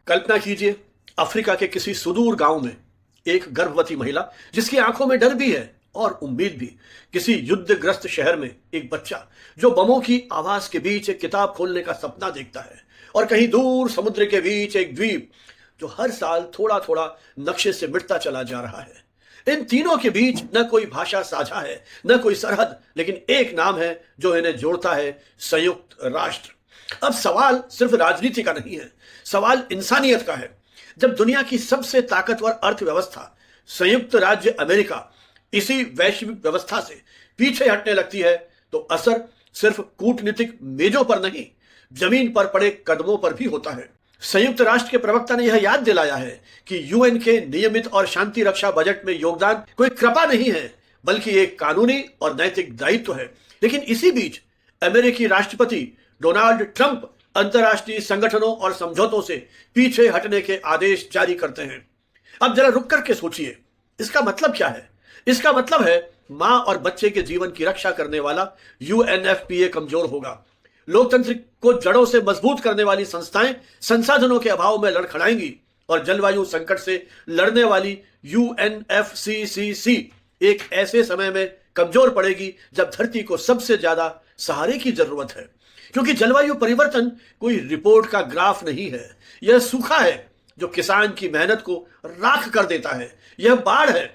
कल्पना कीजिए, अफ्रीका के किसी सुदूर गांव में एक गर्भवती महिला जिसकी आंखों में डर भी है और उम्मीद भी। किसी युद्धग्रस्त शहर में एक बच्चा जो बमों की आवाज के बीच एक किताब खोलने का सपना देखता है। और कहीं दूर समुद्र के बीच एक द्वीप जो हर साल थोड़ा थोड़ा नक्शे से मिटता चला जा रहा है। इन तीनों के बीच न कोई भाषा साझा है, न कोई सरहद, लेकिन एक नाम है जो इन्हें जोड़ता है, संयुक्त राष्ट्र। अब सवाल सिर्फ राजनीति का नहीं है, सवाल इंसानियत का है। जब दुनिया की सबसे ताकतवर अर्थव्यवस्था संयुक्त राज्य अमेरिका इसी वैश्विक व्यवस्था से पीछे हटने लगती है, तो असर सिर्फ कूटनीतिक मेजों पर नहीं, जमीन पर पड़े कदमों पर भी होता है। संयुक्त राष्ट्र के प्रवक्ता ने यह याद दिलाया है कि यूएन के नियमित और शांति रक्षा बजट में योगदान कोई कृपा नहीं है, बल्कि एक कानूनी और नैतिक दायित्व है। लेकिन इसी बीच अमेरिकी राष्ट्रपति डोनाल्ड ट्रंप अंतर्राष्ट्रीय संगठनों और समझौतों से पीछे हटने के आदेश जारी करते हैं। अब जरा रुक करके सोचिए, इसका मतलब क्या है? इसका मतलब है मां और बच्चे के जीवन की रक्षा करने वाला यूएनएफपीए कमजोर होगा। लोकतंत्र को जड़ों से मजबूत करने वाली संस्थाएं संसाधनों के अभाव में लड़खड़ाएंगी और जलवायु संकट से लड़ने वाली यूएनएफसीसीसी एक ऐसे समय में कमजोर पड़ेगी जब धरती को सबसे ज्यादा सहारे की जरूरत है। क्योंकि जलवायु परिवर्तन कोई रिपोर्ट का ग्राफ नहीं है, यह सूखा है जो किसान की मेहनत को राख कर देता है। यह बाढ़ है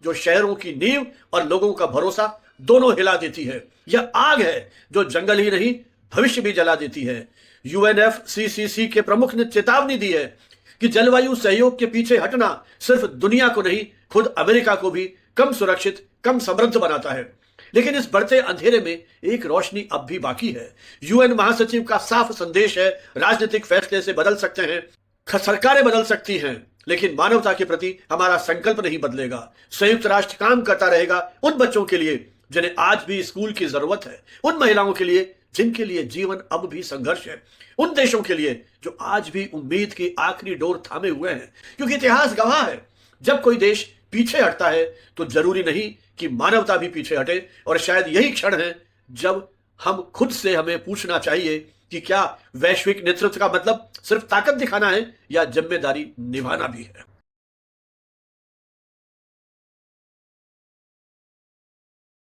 जो शहरों की नींव और लोगों का भरोसा दोनों हिला देती है। यह आग है जो जंगल ही नहीं भविष्य भी जला देती है। यूएनएफसीसीसी के प्रमुख ने चेतावनी दी है कि जलवायु सहयोग के पीछे हटना सिर्फ दुनिया को नहीं, खुद अमेरिका को भी कम सुरक्षित, कम समृद्ध बनाता है। लेकिन इस बढ़ते अंधेरे में एक रोशनी अब भी बाकी है। यूएन महासचिव का साफ संदेश है, राजनीतिक फैसले से बदल सकते हैं, सरकारें बदल सकती हैं, लेकिन मानवता के प्रति हमारा संकल्प नहीं बदलेगा। संयुक्त राष्ट्र काम करता रहेगा उन बच्चों के लिए जिन्हें आज भी स्कूल की जरूरत है, उन महिलाओं के लिए जिनके लिए जीवन अब भी संघर्ष है, उन देशों के लिए जो आज भी उम्मीद की आखिरी डोर थामे हुए हैं। क्योंकि इतिहास गवाह है, जब कोई देश पीछे हटता है तो जरूरी नहीं कि मानवता भी पीछे हटे। और शायद यही क्षण है जब हम खुद से हमें पूछना चाहिए कि क्या वैश्विक नेतृत्व का मतलब सिर्फ ताकत दिखाना है या जिम्मेदारी निभाना भी है।